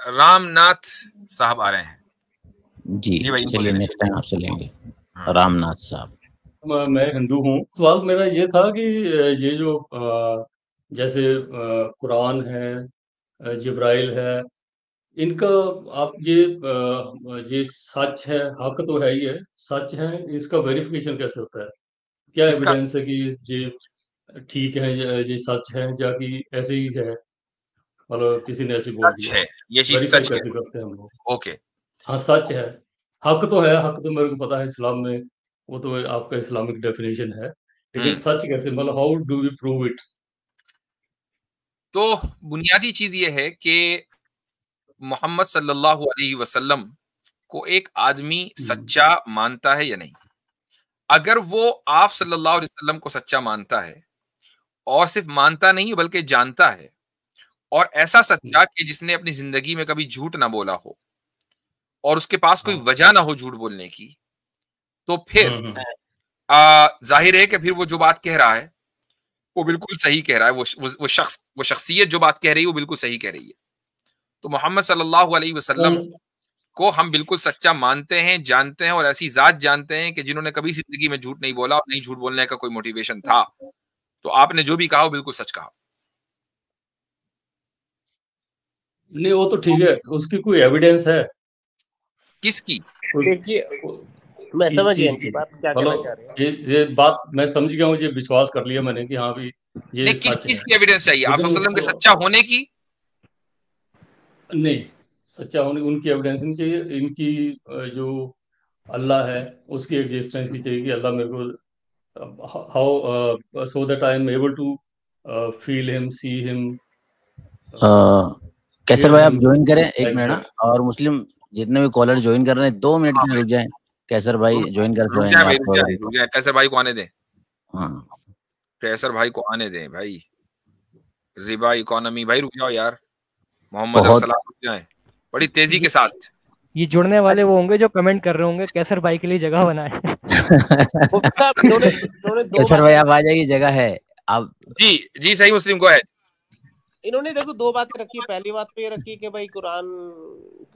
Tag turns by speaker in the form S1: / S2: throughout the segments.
S1: रामनाथ साहब आ रहे हैं
S2: जी, चलिए नेक्स्ट टाइम आपसे लेंगे। रामनाथ साहब।
S3: मैं हिंदू हूँ। सवाल मेरा ये था कि ये जो जैसे कुरान है, जिब्राइल है, इनका आप ये सच है, हक तो है ही है, सच है, इसका वेरिफिकेशन कैसे होता है? क्या एविडेंस है कि ये ठीक है, ये सच है, या कि ऐसे ही है, मतलब किसी ने ऐसे बोल दिया?
S1: ये चीज
S3: वेरीफाई
S1: सच
S3: कैसे
S1: है।
S3: करते हैं हम लोग?
S1: ओके,
S3: हाँ सच है, हक तो है, हक तो मेरे को पता है इस्लाम में, वो तो आपका इस्लामिक डेफिनेशन है, लेकिन सच कैसे, मतलब how do we prove it?
S1: तो बुनियादी चीज ये है कि मोहम्मद सल्लल्लाहु अलैहि वसल्लम को एक आदमी सच्चा मानता है या नहीं। अगर वो आप सल्लल्लाहु अलैहि वसल्लम को सच्चा मानता है, और सिर्फ मानता नहीं बल्कि जानता है, और ऐसा सच्चा कि जिसने अपनी जिंदगी में कभी झूठ ना बोला हो और उसके पास कोई वजह ना हो झूठ बोलने की, तो फिर जाहिर है कि फिर वो जो बात कह रहा है वो बिल्कुल सही कह रहा है। वो शख्सियत जो बात कह रही है वो बिल्कुल सही कह रही है। तो मोहम्मद सल्लल्लाहु अलैहि वसल्लम को हम बिल्कुल सच्चा मानते हैं, जानते हैं, और ऐसी जात जानते हैं कि जिन्होंने कभी जिंदगी में झूठ नहीं बोला और नहीं झूठ बोलने का कोई मोटिवेशन था। तो आपने जो भी कहा वो बिल्कुल सच कहा।
S3: नहीं वो तो ठीक है, उसकी कोई एविडेंस है?
S1: किसकी?
S4: देखिए मैं समझ गया इनकी बात क्या कहना चाह रहे हैं।
S3: ये बात मैं समझ गया हूँ, ये विश्वास कर लिया मैंने कि हाँ भी ये
S1: किस
S3: सच
S1: चीज
S3: है।
S1: की एविडेंस चाहिए? आप वसल्लम के सच्चा होने की?
S3: नहीं, सच्चा होने उनकी एविडेंस नहीं चाहिए, इनकी जो अल्लाह है उसकी एग्जिस्टेंस की चाहिए कि अल्लाह मेरे को how so that I am able to feel him, see him.
S2: Qaiser भाई आप ज्वाइन करें 1 मिनट, और मुस्लिम जितने भी कॉलर ज्वाइन कर रहे हैं 2 मिनट के लिए रुक जाएं। कैसर भाई ज्वाइन कर
S1: रुक जाए, कैसर भाई को आने दें।
S2: हाँ
S1: कैसर भाई को आने दें भाई। रिबा इकोनॉमी भाई रुक जाओ यार। मोहम्मद अरसलान रुक जाए बड़ी तेजी के साथ।
S5: ये जुड़ने वाले वो होंगे जो कमेंट कर रहे होंगे कैसर भाई के लिए जगह बनाए।
S2: कैसर भाई आप आ जाइए, जगह है आप।
S1: जी सही मुस्लिम को है।
S4: इन्होंने देखो 2 बातें रखी है। पहली बात तो ये रखी कि भाई कुरान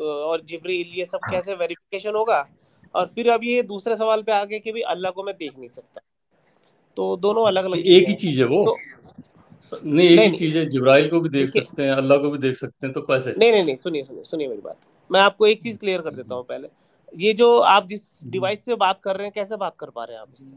S4: और जिब्रील ये सब कैसे वेरिफिकेशन होगा, और फिर अब ये दूसरे सवाल पे आ गए कि भाई अल्लाह को मैं देख नहीं सकता। तो दोनों अलग अलग
S3: एक ही चीज है वो। नहीं एक ही चीज है, जिब्राइल को भी देख सकते हैं, अल्लाह को भी देख सकते हैं, तो कैसे?
S4: नहीं सुनिए मेरी बात। मैं आपको एक चीज क्लियर कर देता हूँ पहले। ये जो आप जिस डिवाइस से बात कर रहे हैं, कैसे बात कर पा रहे हैं आप इससे?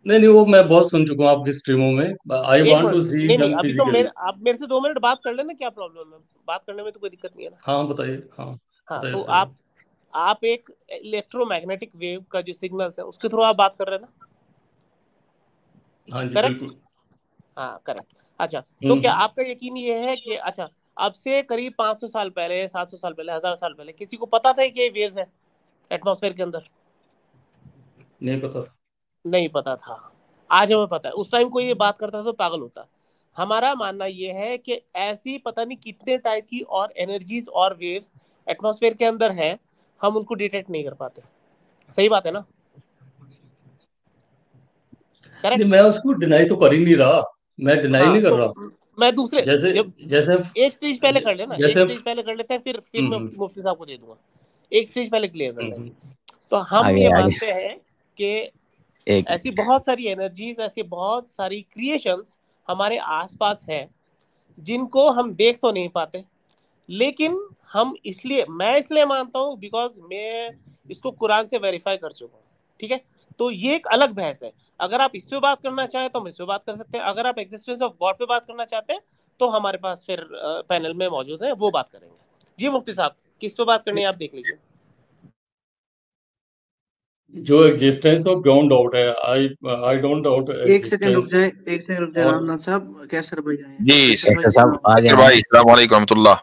S3: नहीं वो मैं बहुत सुन चुका हूँ आपकी स्ट्रीमों में। I want to see them
S4: अभी तो
S3: फिजिकली।
S4: आप मेरे से 2 मिनट बात कर लेना, क्या प्रॉब्लम है? बात करने में तो कोई दिक्कत नहीं है ना।
S3: हाँ बताइए। हाँ
S4: तो आप एक इलेक्ट्रोमैग्नेटिक वेव का जो सिग्नल्स है उसके थ्रू आप बात कर रहे हैं ना?
S3: हाँ जी बिल्कुल।
S4: हाँ करेक्ट। अच्छा तो क्या आपका यकीन ये है कि अच्छा अब से करीब 500 साल पहले, 700 साल पहले, 1000 साल पहले किसी को पता था कि ये वेव्स है एटमॉस्फेयर के अंदर? नहीं पता था। आज हमें पता है। उस टाइम कोई ये बात करता था तो पागल होता। हमारा मानना ये है कि ऐसी पता नहीं कितने टाइप की और एनर्जीज और वेव्स एटमॉस्फेयर के अंदर हैं, हम उनको डिटेक्ट नहीं कर पाते। सही बात है ना?
S3: करेक्ट। मैं उसको डिनाई तो कर ही नहीं रहा, मैं डिनाई नहीं कर रहा।
S4: मैं दूसरे
S3: जैसे
S4: एक स्टेज पहले कर लेना, एक स्टेज पहले कर लेते हैं, फिर मैं मुफ्ती साहब को दे दूंगा। एक स्टेज पहले क्लियर कर लेंगे। तो हम ये मानते हैं कि ऐसी बहुत सारी एनर्जीज, ऐसी बहुत सारी क्रिएशंस हमारे आसपास हैं जिनको हम देख तो नहीं पाते, लेकिन मैं इसलिए मानता हूँ बिकॉज मैं इसको कुरान से वेरीफाई कर चुका हूँ। ठीक है, तो ये एक अलग बहस है। अगर आप इस पे बात करना चाहें तो हम इस पे बात कर सकते हैं। अगर आप एग्जिस्टेंस ऑफ गॉड पे बात करना चाहते हैं तो हमारे पास फिर पैनल में मौजूद है, वो बात करेंगे। जी मुफ्ती साहब, किस पे बात करनी है आप देख लीजिए।
S3: जो एग्जिस्टेंस ऑफ बियॉन्ड डाउट है, आई डोंट डाउट।
S6: एक सेकंड रुक जाए रामनाथ साहब। कैसर भाई आए
S1: जी कैसर साहब आ गए भाई। अस्सलाम वालेकुम रहमतुल्लाह।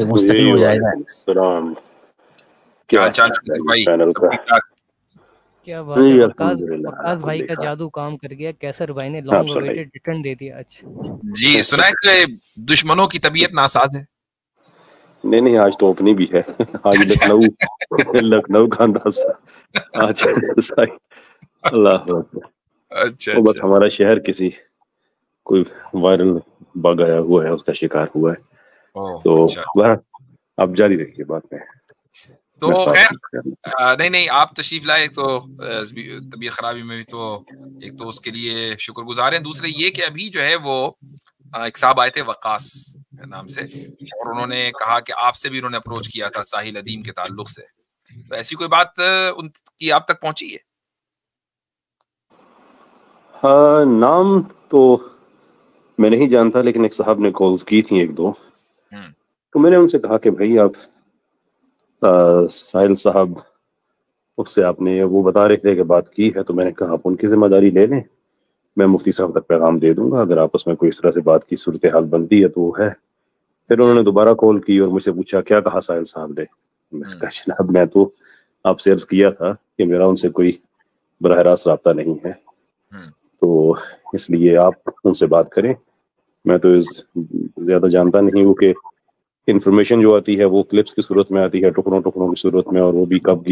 S2: मुस्तकिल हो जाएगा।
S7: सलाम।
S1: क्या हाल है भाई?
S5: क्या बात है, वकास भाई का जादू काम कर गया। कैसर भाई ने लॉन्ग अवेटेड रिटर्न दे दिया आज।
S1: जी सुना है कि दुश्मनों की तबीयत नासाज है।
S7: नहीं आज तो ओपनिंग भी है। आज लखनऊ का अंदाजा आज अल्लाह।
S1: अच्छा
S7: बस हमारा शहर किसी कोई वायरल बग आया हुआ है, उसका शिकार हुआ है। तो
S1: अच्छा।
S7: आप जारी रखिए बात में।
S1: तो खैर नहीं आप तशरीफ लाए, तो तबीयत खराबी में भी तो एक तो उसके लिए शुक्रगुजार हैं, दूसरे ये कि अभी जो है वो एक साहब आए थे वकास नाम से, और उन्होंने कहा कि आपसे भी उन्होंने अप्रोच किया था साहिल अदीम के ताल्लुक से, तो ऐसी कोई बात उनकी आप तक पहुंची है?
S7: हाँ, नाम तो मैं नहीं जानता, लेकिन एक साहब ने कॉल्स की थी एक दो, तो मैंने उनसे कहा कि भाई आप साहिल साहब, उससे आपने वो बता रहे थे कि बात की है, तो मैंने कहा आप उनकी जिम्मेदारी ले लें, मैं मुफ्ती साहब तक पैगाम दे दूंगा, अगर आपस में कोई इस तरह से बात की सूरत हाल बनती है तो वो है। फिर उन्होंने दोबारा कॉल की और मुझसे पूछा क्या कहा साहिल साहब ने। मैंने कहा जनाब मैं तो आपसे अर्ज किया था कि मेरा उनसे कोई बराह रास्त रब्ता नहीं है, तो इसलिए आप उनसे बात करें। मैं तो ज्यादा जानता नहीं हूँ कि इंफॉर्मेशन जो आती है वो क्लिप्स की सूरत में आती है, टुकड़ों टुकड़ों की सूरत में, और वो भी कब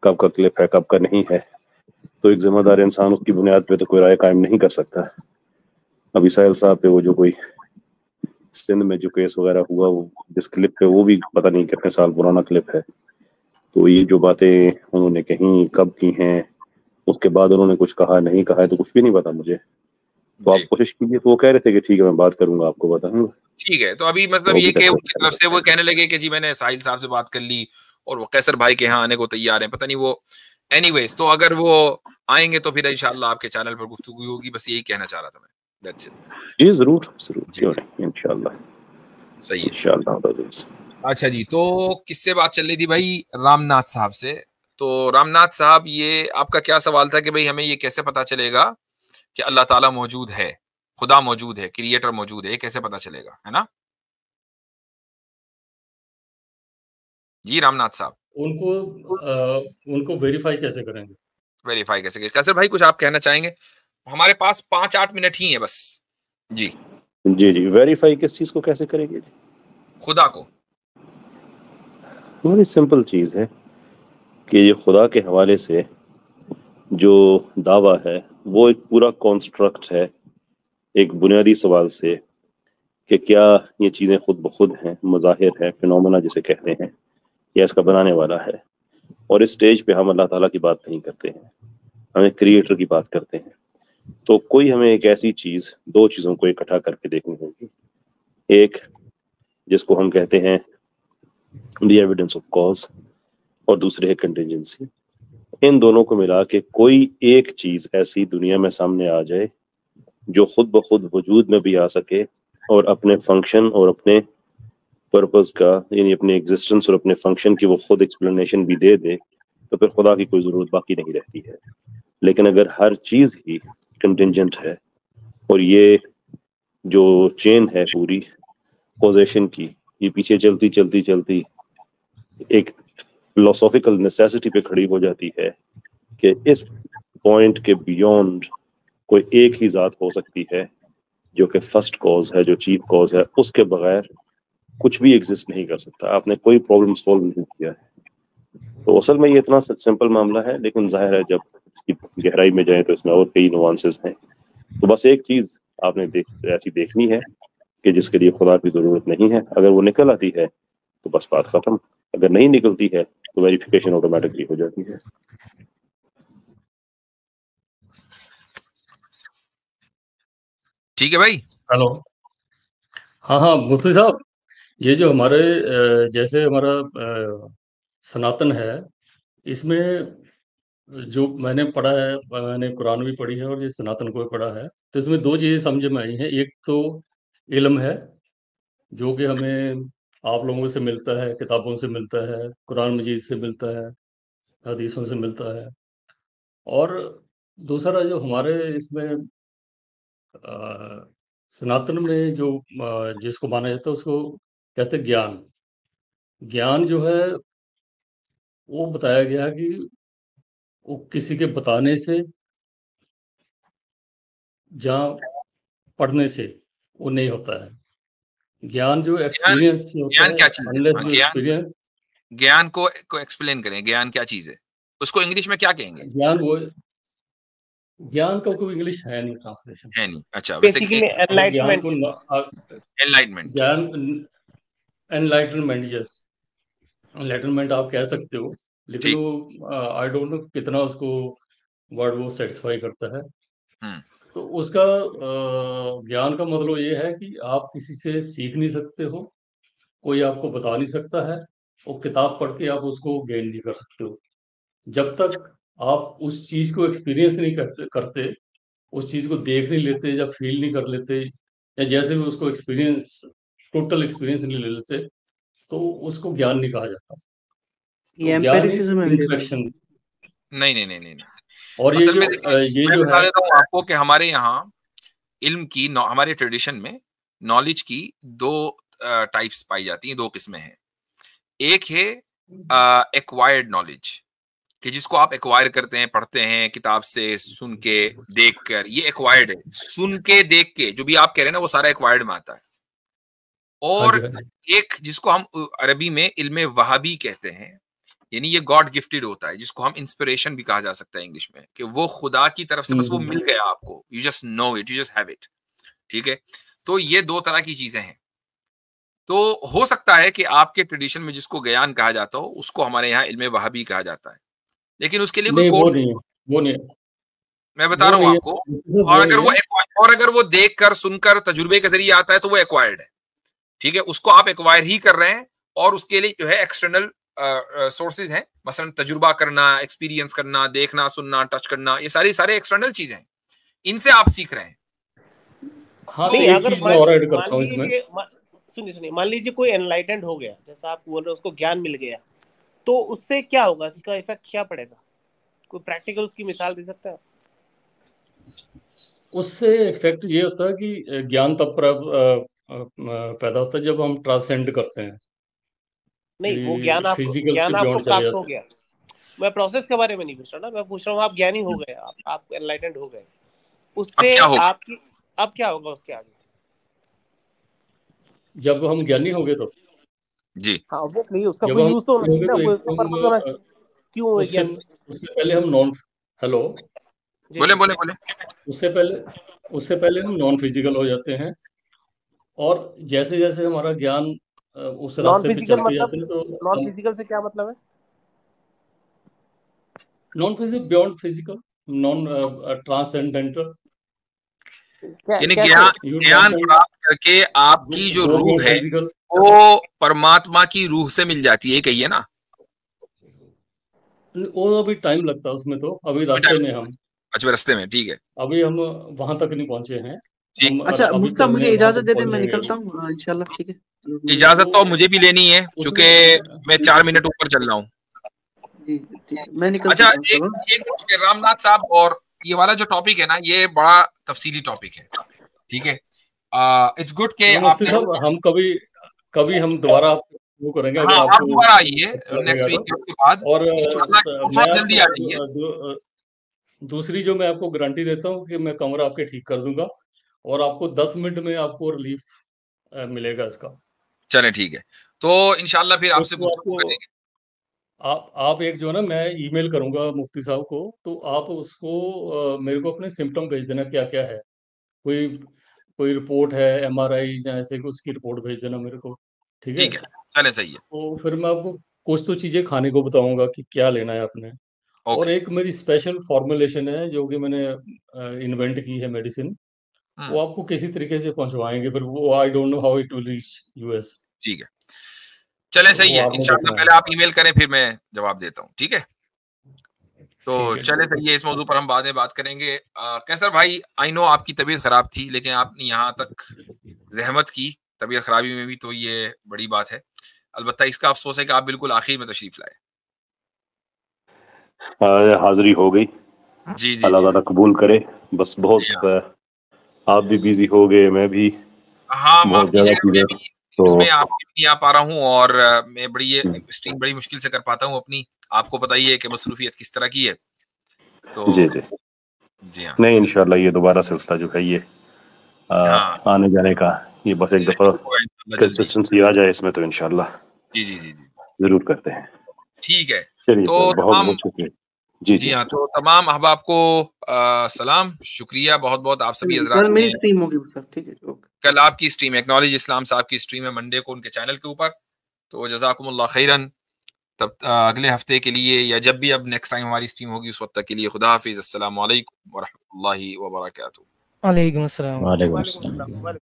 S7: का क्लिप है कब का नहीं है, तो एक जिम्मेदार इंसान उसकी बुनियाद पे तो कोई राय कायम नहीं कर सकता। अभी साहिल साहब पे वो जो कोई सिंध में जो केस वगैरह हुआ, वो जिस क्लिप पे, वो भी पता नहीं कितने साल पुराना क्लिप है, तो ये जो बातें उन्होंने कहीं कब की हैं, उसके बाद उन्होंने कुछ कहा नहीं कहा है, तो कुछ भी नहीं पता मुझे। तो आप कोशिश कीजिए। तो वो कह रहे थे कि ठीक है मैं बात करूंगा, आपको बताऊंगा।
S1: ठीक है, तो अभी मतलब ये कि उनकी तरफ से वो कहने लगे कि जी मैंने साहिल साहब से बात कर ली और वो कैसर भाई के यहाँ आने को तैयार हैं, पता नहीं वो एनीवेज, तो अगर वो आएंगे तो फिर इंशाल्लाह आपके चैनल पर गुफ्तगू होगी, बस यही कहना चाह रहा था मैं। That's it.
S7: जी जरूर क्यों नहीं, इंशाल्लाह।
S1: सही है,
S7: इंशाल्लाह।
S1: अच्छा जी, तो किससे बात चल रही थी भाई? रामनाथ साहब से। तो रामनाथ साहब, ये आपका क्या सवाल था कि भाई हमें ये कैसे पता चलेगा कि अल्लाह ताला मौजूद है, खुदा मौजूद है, क्रिएटर मौजूद है, कैसे पता चलेगा, है ना जी रामनाथ साहब?
S3: उनको वेरीफाई कैसे करेंगे?
S1: वेरीफाई कैसे करेंगे? कैसर भाई कुछ आप कहना चाहेंगे? हमारे पास 5-8 मिनट ही है बस। जी
S7: जी वेरीफाई किस चीज को कैसे करेंगे?
S1: खुदा को।
S7: बड़ी सिंपल चीज है कि ये खुदा के हवाले से जो दावा है वो एक पूरा कॉन्स्ट्रक्ट है, एक बुनियादी सवाल से कि क्या ये चीजें खुद ब खुद हैं, मज़ाहिर है, फिनोमेना जिसे कहते हैं, या इसका बनाने वाला है। और इस स्टेज पे हम अल्लाह ताला की बात नहीं करते हैं, हमें क्रिएटर की बात करते हैं। तो कोई हमें एक ऐसी चीज, दो चीजों को इकट्ठा करके देखनी होगी, एक जिसको हम कहते हैं द एविडेंस ऑफ कॉज, और दूसरे है कंटिजेंसी। इन दोनों को मिला के कोई एक चीज ऐसी दुनिया में सामने आ जाए जो खुद ब खुद वजूद में भी आ सके और अपने फंक्शन और अपने पर्पस का, यानी अपने एग्जिस्टेंस और अपने फंक्शन की वो खुद एक्सप्लेनेशन भी दे दे, तो फिर खुदा की कोई जरूरत बाकी नहीं रहती है। लेकिन अगर हर चीज ही कंटिजेंट है और ये जो चेन है पूरी पोजेशन की, ये पीछे चलती चलती चलती एक फिलोसॉफिकल नेसेसिटी पे खड़ी हो जाती है कि इस पॉइंट के बियॉन्ड कोई एक ही जात हो सकती है जो कि फर्स्ट कॉज है, जो चीफ कॉज है, उसके बगैर कुछ भी एग्जिस्ट नहीं कर सकता। आपने कोई प्रॉब्लम सॉल्व नहीं किया है। तो असल में ये इतना सिंपल मामला है, लेकिन जाहिर है जब इसकी गहराई में जाए तो इसमें और कई नुआंसेस हैं। तो बस एक चीज आपने ऐसी देखनी है कि जिसके लिए खुदा की जरूरत नहीं है, अगर वो निकल आती है तो बस बात खत्म, अगर नहीं निकलती है तो वेरिफिकेशन ऑटोमेटिकली हो जाती है।
S1: ठीक है भाई।
S3: हेलो, हाँ मुफ्ती साहब, ये जो हमारे जैसे हमारा सनातन है, इसमें जो मैंने पढ़ा है, मैंने कुरान भी पढ़ी है और ये सनातन को भी पढ़ा है, तो इसमें दो चीजें समझ में आई हैं। एक तो इल्म है जो कि हमें आप लोगों से मिलता है, किताबों से मिलता है, कुरान मजीद से मिलता है, हदीसों से मिलता है। और दूसरा जो हमारे इसमें सनातन में जो जिसको माना जाता है उसको कहते हैं ज्ञान। ज्ञान जो है वो बताया गया कि वो किसी के बताने से, जहाँ पढ़ने से वो नहीं होता है। ज्ञान जो एक्सपीरियंस से होता
S1: ज्ञान
S3: है,
S1: क्या चीज
S3: अनलेस
S1: है?
S3: जो एक्सपीरियंस,
S1: ज्ञान को एक्सप्लेन करें, ज्ञान क्या चीज है, उसको इंग्लिश में क्या कहेंगे?
S3: ज्ञान वो ज्ञान का कोई इंग्लिश है नहीं ट्रांसलेशन,
S1: है नहीं। अच्छा, वैसे
S4: बेसिकली एनलाइटमेंट,
S1: एनलाइटमेंट,
S3: ज्ञान, एनलाइटनमेंट, यस, एनलाइटनमेंट आप कह सकते हो, लेकिन वो आई डोंट नो कितना उसको वर्ड वो सेटिस्फाई करता है। तो उसका ज्ञान का मतलब ये है कि आप किसी से सीख नहीं सकते हो, कोई आपको बता नहीं सकता है, और किताब पढ़ के आप उसको गेन नहीं कर सकते हो। जब तक आप उस चीज को एक्सपीरियंस नहीं करते, उस चीज को देख नहीं लेते या फील नहीं कर लेते, या जैसे भी उसको एक्सपीरियंस, टोटल एक्सपीरियंस नहीं ले लेते, तो उसको ज्ञान नहीं कहा जाता।
S6: ये
S3: तो ज्ञान इज
S6: एम्पिरिसिज्म है मेरे भाई।
S3: इंटरेक्शन।
S1: नहीं।
S3: और
S1: असल में
S3: ये
S1: मैं
S3: जो
S1: बता
S3: है,
S1: देता हूँ आपको कि हमारे यहाँ इल्म की, हमारे ट्रेडिशन में नॉलेज की दो टाइप्स पाई जाती हैं, दो किस्में हैं। एक है एक्वायर्ड नॉलेज, कि जिसको आप एक्वायर करते हैं, पढ़ते हैं किताब से, सुन के, देख कर, ये एक्वायर्ड है। सुन के, देख के, जो भी आप कह रहे हैं ना, वो सारा एक्वायर्ड में आता है। और एक जिसको हम अरबी में इल्मे वहाबी कहते हैं, यानी ये गॉड गिफ्टेड होता है, जिसको हम इंस्पिरेशन भी कहा जा सकता है इंग्लिश में, कि वो खुदा की तरफ से बस वो मिल गया आपको, you just know it, you just have it. ठीक है, तो ये दो तरह की चीजें हैं। तो हो सकता है कि आपके ट्रेडिशन में जिसको ज्ञान कहा जाता हो, उसको हमारे यहाँ इल्मे वहाबी कहा जाता है, लेकिन उसके लिए कोई कोर्स
S3: वो नहीं,
S1: मैं बता रहा हूँ आपको। और अगर वो देख कर, सुनकर, तजुर्बे के जरिए आता है, तो वो एक्वायर्ड है। ठीक है, उसको आप एक्वायर ही कर रहे हैं, और उसके लिए जो है एक्सटर्नल सोर्सेज हैं, मसलन तजुर्बा करना, एक्सपीरियंस करना, देखना, सुनना, टच करना, ये सारे एक्सटर्नल चीजें हैं, इनसे आप सीख रहे हैं।
S3: हाँ, नहीं, अगर
S4: सुनिए, मान लीजिए कोई एनलाइटेंड हो गया, जैसा आप बोल रहे हो, उसको ज्ञान मिल गया, तो उससे क्या होगा, इसका इफेक्ट क्या पड़ेगा? कोई प्रैक्टिकल उसकी मिसाल दे सकता है?
S3: उससे इफेक्ट ये होता है कि ज्ञान तब पैदा होता है जब हम ट्रांसेंड करते हैं।
S4: नहीं, वो ज्ञान आपको प्राप्त हो गया। मैं प्रोसेस के बारे में नहीं पूछ रहा ना, मैं पूछ रहा हूँ आप ज्ञानी हो गए, आप एनलाइटेंड हो गए, उससे आपकी अब क्या होगा उसके आगे?
S3: जब हम ज्ञानी हो गए तो
S1: जी
S4: हाँ, वो नहीं, उसका कोई यूज तो होना चाहिए ना, कोई उसका पर्पस होना चाहिए। क्यों है ज्ञान?
S3: उससे पहले हम नॉन
S1: बोले
S3: उससे पहले हम नॉन फिजिकल हो जाते हैं, और जैसे जैसे हमारा ज्ञान उस रास्ते पे चलते जाते हैं, तो
S4: नॉन फिजिकल से क्या मतलब है?
S3: Non physical, beyond physical, non transcendental,
S1: यानी ज्ञान प्राप्त करके आपकी जो रूह है वो परमात्मा की रूह से मिल जाती है, कहिए ना।
S3: वो अभी टाइम लगता है उसमें, तो अभी रास्ते में हम।
S1: अच्छा, रास्ते में, ठीक है,
S3: अभी हम वहां तक नहीं पहुंचे हैं।
S6: अच्छा मुफ्ता, मुझे इजाजत दे दे, मैं निकलता हूँ इंशाल्लाह। ठीक है,
S1: इजाजत तो मुझे भी लेनी है, क्योंकि मैं 4 मिनट ऊपर चल रहा हूँ।
S6: मैं निकलता हूँ।
S1: अच्छा, एक रामनाथ साहब, और ये वाला जो टॉपिक है ना, ये बड़ा तफसीली टॉपिक है। ठीक है, इट्स गुड के
S3: हम कभी हम दोबारा वो करेंगे।
S1: हाँ, आप दोबारा आइए नेक्स्ट वीक के बाद,
S3: और
S1: थोड़ा जल्दी आ जाइए।
S3: दूसरी जो मैं आपको गारंटी देता हूँ कि मैं कमरा आपके ठीक कर दूंगा, और आपको 10 मिनट में आपको रिलीफ मिलेगा इसका।
S1: चले, ठीक है, तो इंशाल्लाह फिर आपसे गुफ्तगू करेंगे।
S3: आप एक जो है ना, मैं ईमेल करूंगा मुफ्ती साहब को, तो आप उसको मेरे को अपने सिम्टम भेज देना, क्या क्या है, कोई रिपोर्ट है, MRI या ऐसे उसकी रिपोर्ट भेज देना मेरे को। ठीक है,
S1: चले, सही है।
S3: तो फिर मैं आपको कुछ तो चीजें खाने को बताऊंगा कि क्या लेना है आपने। और एक मेरी स्पेशल फॉर्मुलेशन है जो कि मैंने इन्वेंट की है, मेडिसिन, वो आपको किसी तरीके से पहुंचवाएंगे, फिर वो I don't know how it will reach US।
S1: ठीक है, चले, सही है, इंशाल्लाह पहले आप ईमेल करें, फिर मैं जवाब देता हूँ। ठीक है, तो चले, सही है, इस मौजू पर हम बाद में बात करेंगे। कैसर भाई, आई नो आपकी तबीयत खराब थी, लेकिन आपने यहाँ तक जहमत की तबीयत खराबी में भी, तो ये बड़ी बात है। अलबत्ता इसका अफसोस है कि आप बिल्कुल आखिर में तशरीफ लाए।
S7: हाजिरी हो गई,
S1: जी,
S7: अल्लाह ताला कबूल करे। बस बहुत आप भी बिजी हो गए, मैं भी।
S1: हाँ, माफ कीजिएगा, इसमें आपके नहीं आ पा रहा हूँ, और मैं स्ट्रीम बड़ी मुश्किल से कर पाता हूँ अपनी। आपको पता ही है कि मसरूफियत किस तरह की है। तो जी हाँ, नहीं,
S7: इंशाल्लाह ये दोबारा सिलसिला जो है ये आने जाने का, ये बस एक दफा कंसिस्टेंसी आ जाए इसमें, तो इंशाल्लाह
S1: जी
S7: जरूर करते हैं।
S1: ठीक है,
S7: चलिए,
S1: तो
S7: बहुत शुक्रिया।
S1: जी हाँ, तो तमाम अहबाब को सलाम, शुक्रिया बहुत बहुत आप सभी हजरात।
S6: कल मेरी स्ट्रीम होगी सर, ठीक है, ओके।
S1: कल आपकी स्ट्रीम एक्नॉलेज इस्लाम साहब की स्ट्रीम है मंडे को उनके चैनल के ऊपर, तो जज़ाकुमुल्लाह खैरन। तब अगले हफ्ते के लिए या जब भी अब नेक्स्ट टाइम हमारी स्ट्रीम होगी उस वक्त तक के लिए खुदा हाफिज़, अस्सलामु अलैकुम व रहमतुल्लाहि व बरकातुहू।
S5: वालेकुम अस्सलाम।